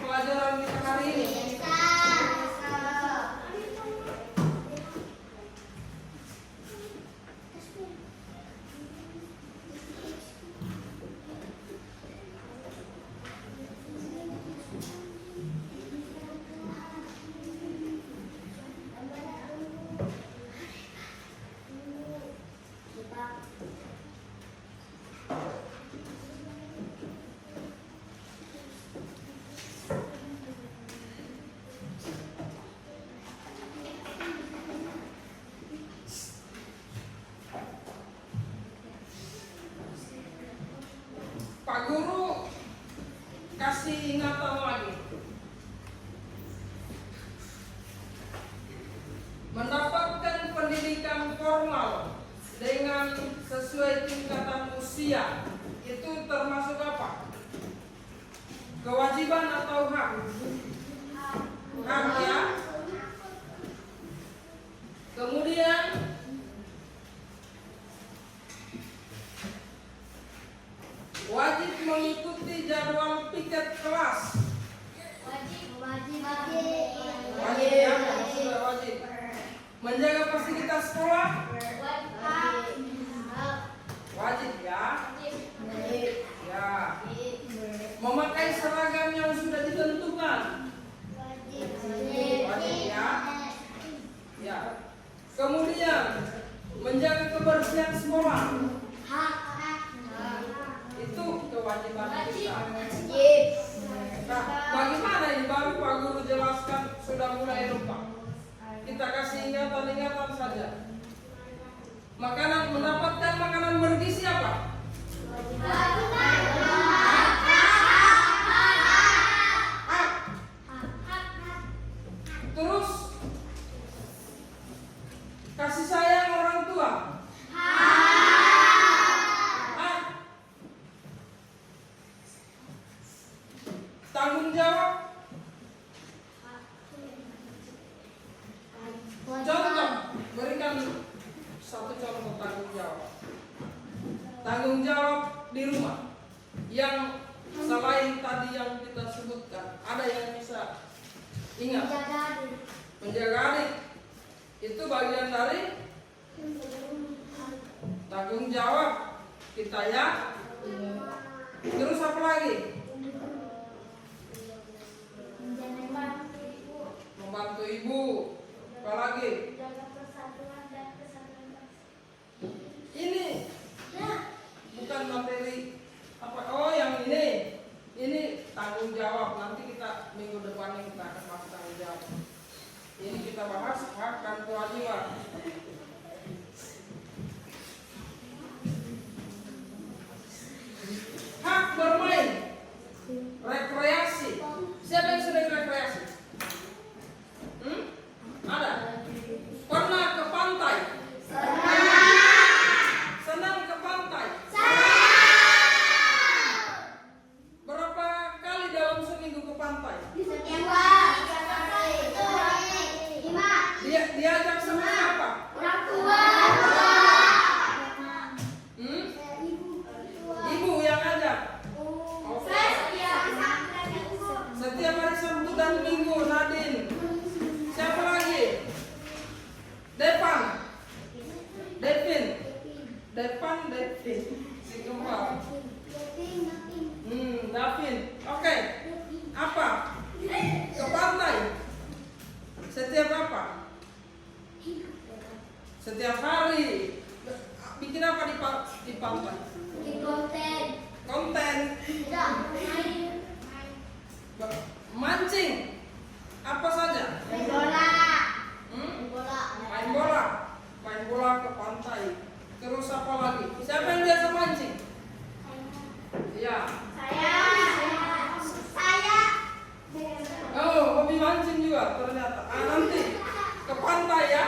pelajaran kita hari ini. Pak Guru kasih ingatan lagi. Mendapatkan pendidikan formal dengan sesuai tingkatan usia itu termasuk apa? Kewajiban atau hak? Hak ya. Kemudian wajib mengikuti jadwal piket kelas. Wajib ya, sudah wajib. Menjaga fasilitas sekolah. Wajib ya. Ya. Memakai seragam yang sudah ditentukan. Wajib ya. Ya. Kemudian menjaga kebersihan sekolah. Itu kewajiban kita. Nah, bagaimana ini baru Pak Guru jelaskan sudah mulai lupa. Kita kasih ingatan-ingatan saja. Makanan, mendapatkan makanan bergizi apa? di rumah yang selain tadi yang kita sebutkan? Ada yang bisa ingat? Menjaga adik. Menjaga adik itu bagian dari tanggung jawab kita ya. Terus apa lagi? Membantu ibu. Apa lagi? Menjaga persatuan dan kesatuan bangsa. Ini bukan materi apa? Oh, yang ini tanggung jawab. Nanti kita minggu depan kita akan bahas tanggung jawab. Ini kita bahas hak dan kewajiban. Hak bermain, rekreasi. Siapa yang sering rekreasi? Ada? Pernah ke pantai? Senang ke pantai? Berapa kali dalam seminggu ke pantai? Diajak sama siapa? Ibu yang ajak. Oke. Setiap hari Sabtu dan Minggu, Nadine. Siapa lagi? Devin. Si kembar. Davin. Oke. Apa? Ke pantai. Setiap apa? Setiap hari. Bikin apa di pantai? Konten. Mancing. Apa saja? Main bola ke pantai. Terus apa lagi? Siapa yang biasa mancing? Ya. Oh, hobi mancing juga ternyata. Nanti ke pantai ya.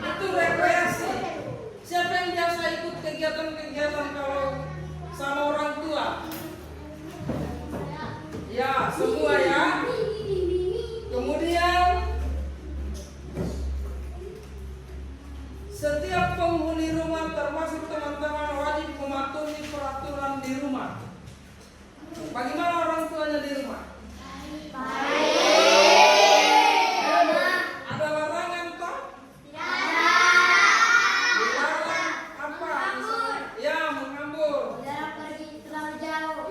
Itu rekreasi. Siapa yang biasa ikut kegiatan-kegiatan kalau sama orang tua? Ya, semua ya. Kemudian setiap penghuni rumah termasuk teman-teman wajib mematuhi peraturan di rumah. Bagaimana orang tuanya di rumah? Ada larangan toh? Dilarang apa? Ya, menghambur.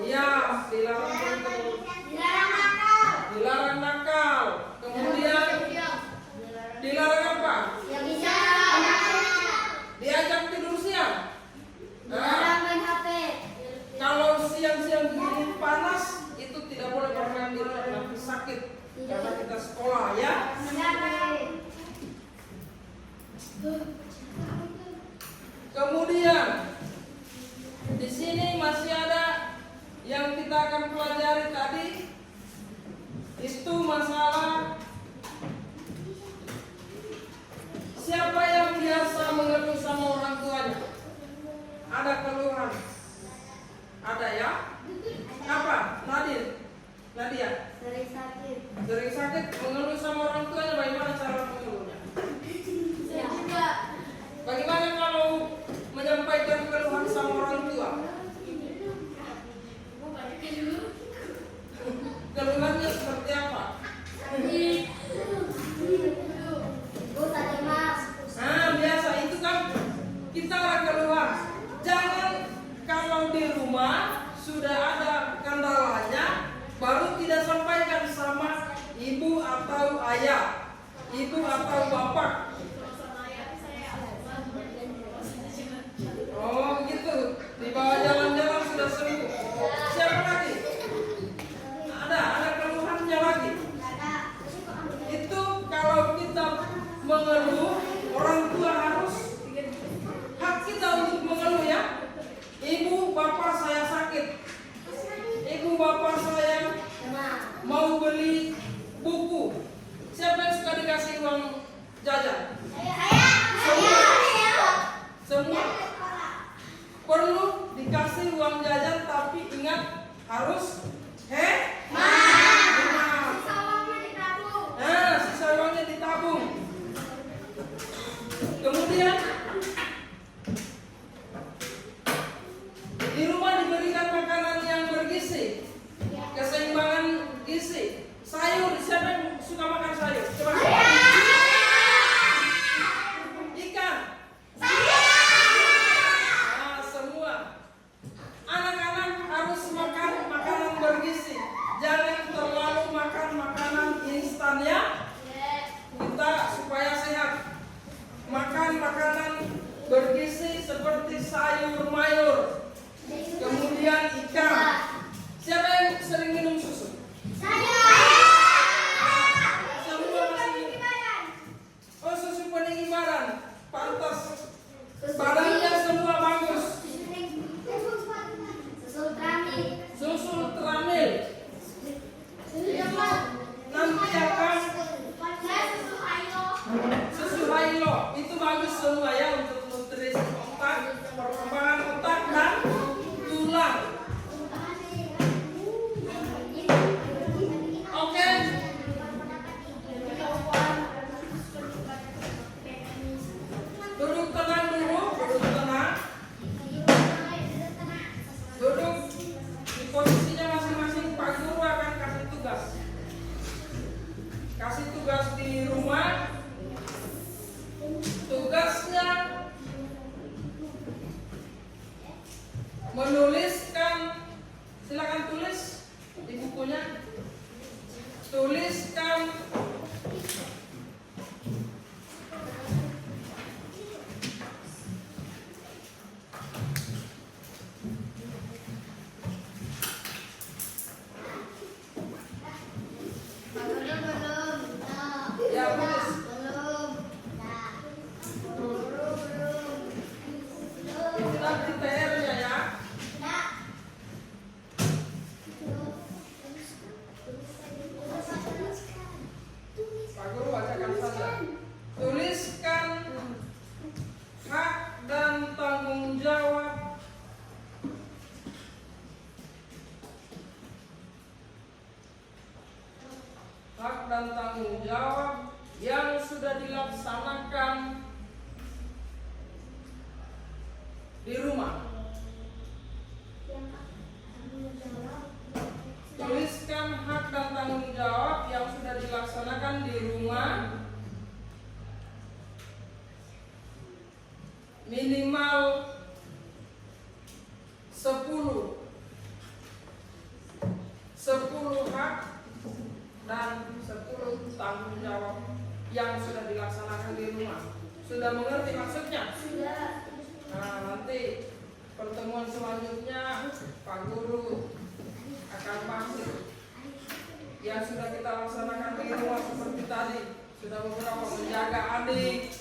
Iya, dilarang pergi. Dilarang nakal. Kemudian dilarang apa? Diajak tidur siang. Kalau siang-siang begini panas, itu tidak boleh bermain di luar, nanti sakit karena kita sekolah ya. Kemudian di sini masih ada yang kita akan pelajari tadi, itu masalah siapa yang biasa mengeluh sama orang tuanya. Ada keluhan? Ada ya? Apa? Nadia? Sering sakit mengeluh sama orang tuanya. Bagaimana cara mengeluhnya? Bagaimana kalau menyampaikan keluhan sama orang tua? Keluhannya seperti apa? Biasa itu kan kita ada keluhan. Jangan kalau di rumah sudah ada kendalanya baru tidak sampaikan sama ibu atau ayah, ibu atau bapak. Oh gitu, dibawa jalan-jalan sudah sembuh. Siapa lagi? Ada keluhannya lagi. Itu kalau kita mengeluh, orang tua harus hak kita untuk mengeluh ya. Ibu, bapak saya sakit. Ibu, bapak saya mau beli buku. Siapa yang suka dikasih uang jajan? Semua. Perlu dikasih uang jajan, tapi ingat harus sisa uangnya ditabung. Kemudian menuliskan, silakan tulis di bukunya. Tuliskan ya, tulis. Kita di PR-nya ya. Pak Guru bacakan saja. Tuliskan hak dan tanggung jawab yang sudah dilaksanakan di rumah. Tuliskan hak dan tanggung jawab yang sudah dilaksanakan di rumah minimal 10 hak dan 10 tanggung jawab yang sudah dilaksanakan di rumah. Sudah mengerti maksudnya? Sudah. Nah, nanti pertemuan selanjutnya Pak Guru akan panggil yang sudah kita laksanakan di rumah seperti tadi. Sudah beberapa menjaga adik,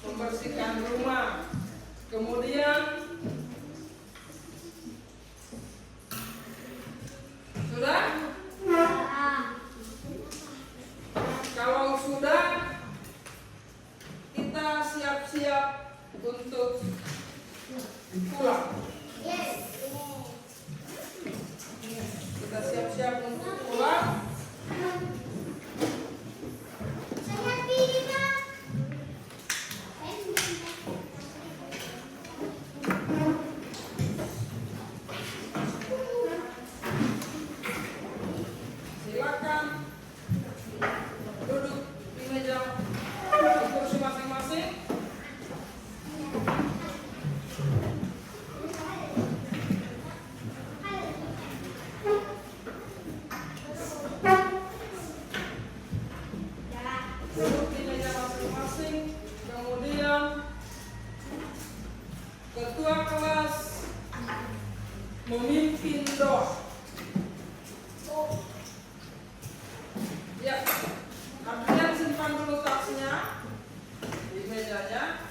membersihkan rumah, kemudian sudah. Kalau sudah, kita siap-siap untuk pulang. Kita siap-siap untuk pulang. Silakan duduk di meja, di kursi masing-masing. Duduk di meja masing-masing. Kemudian ketua kelas memimpin doa. Ya, Adrian simpan dulu tasnya di mejanya.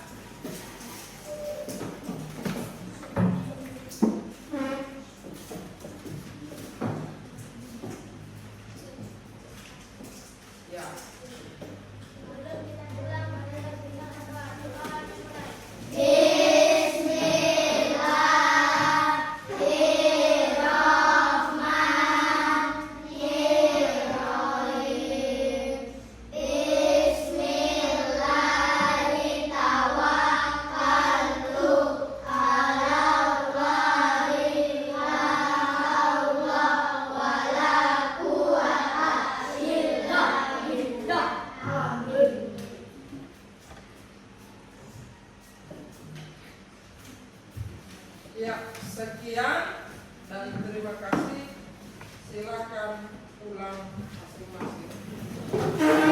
Ya. Ya, sekian dan terima kasih. Silakan pulang masing-masing.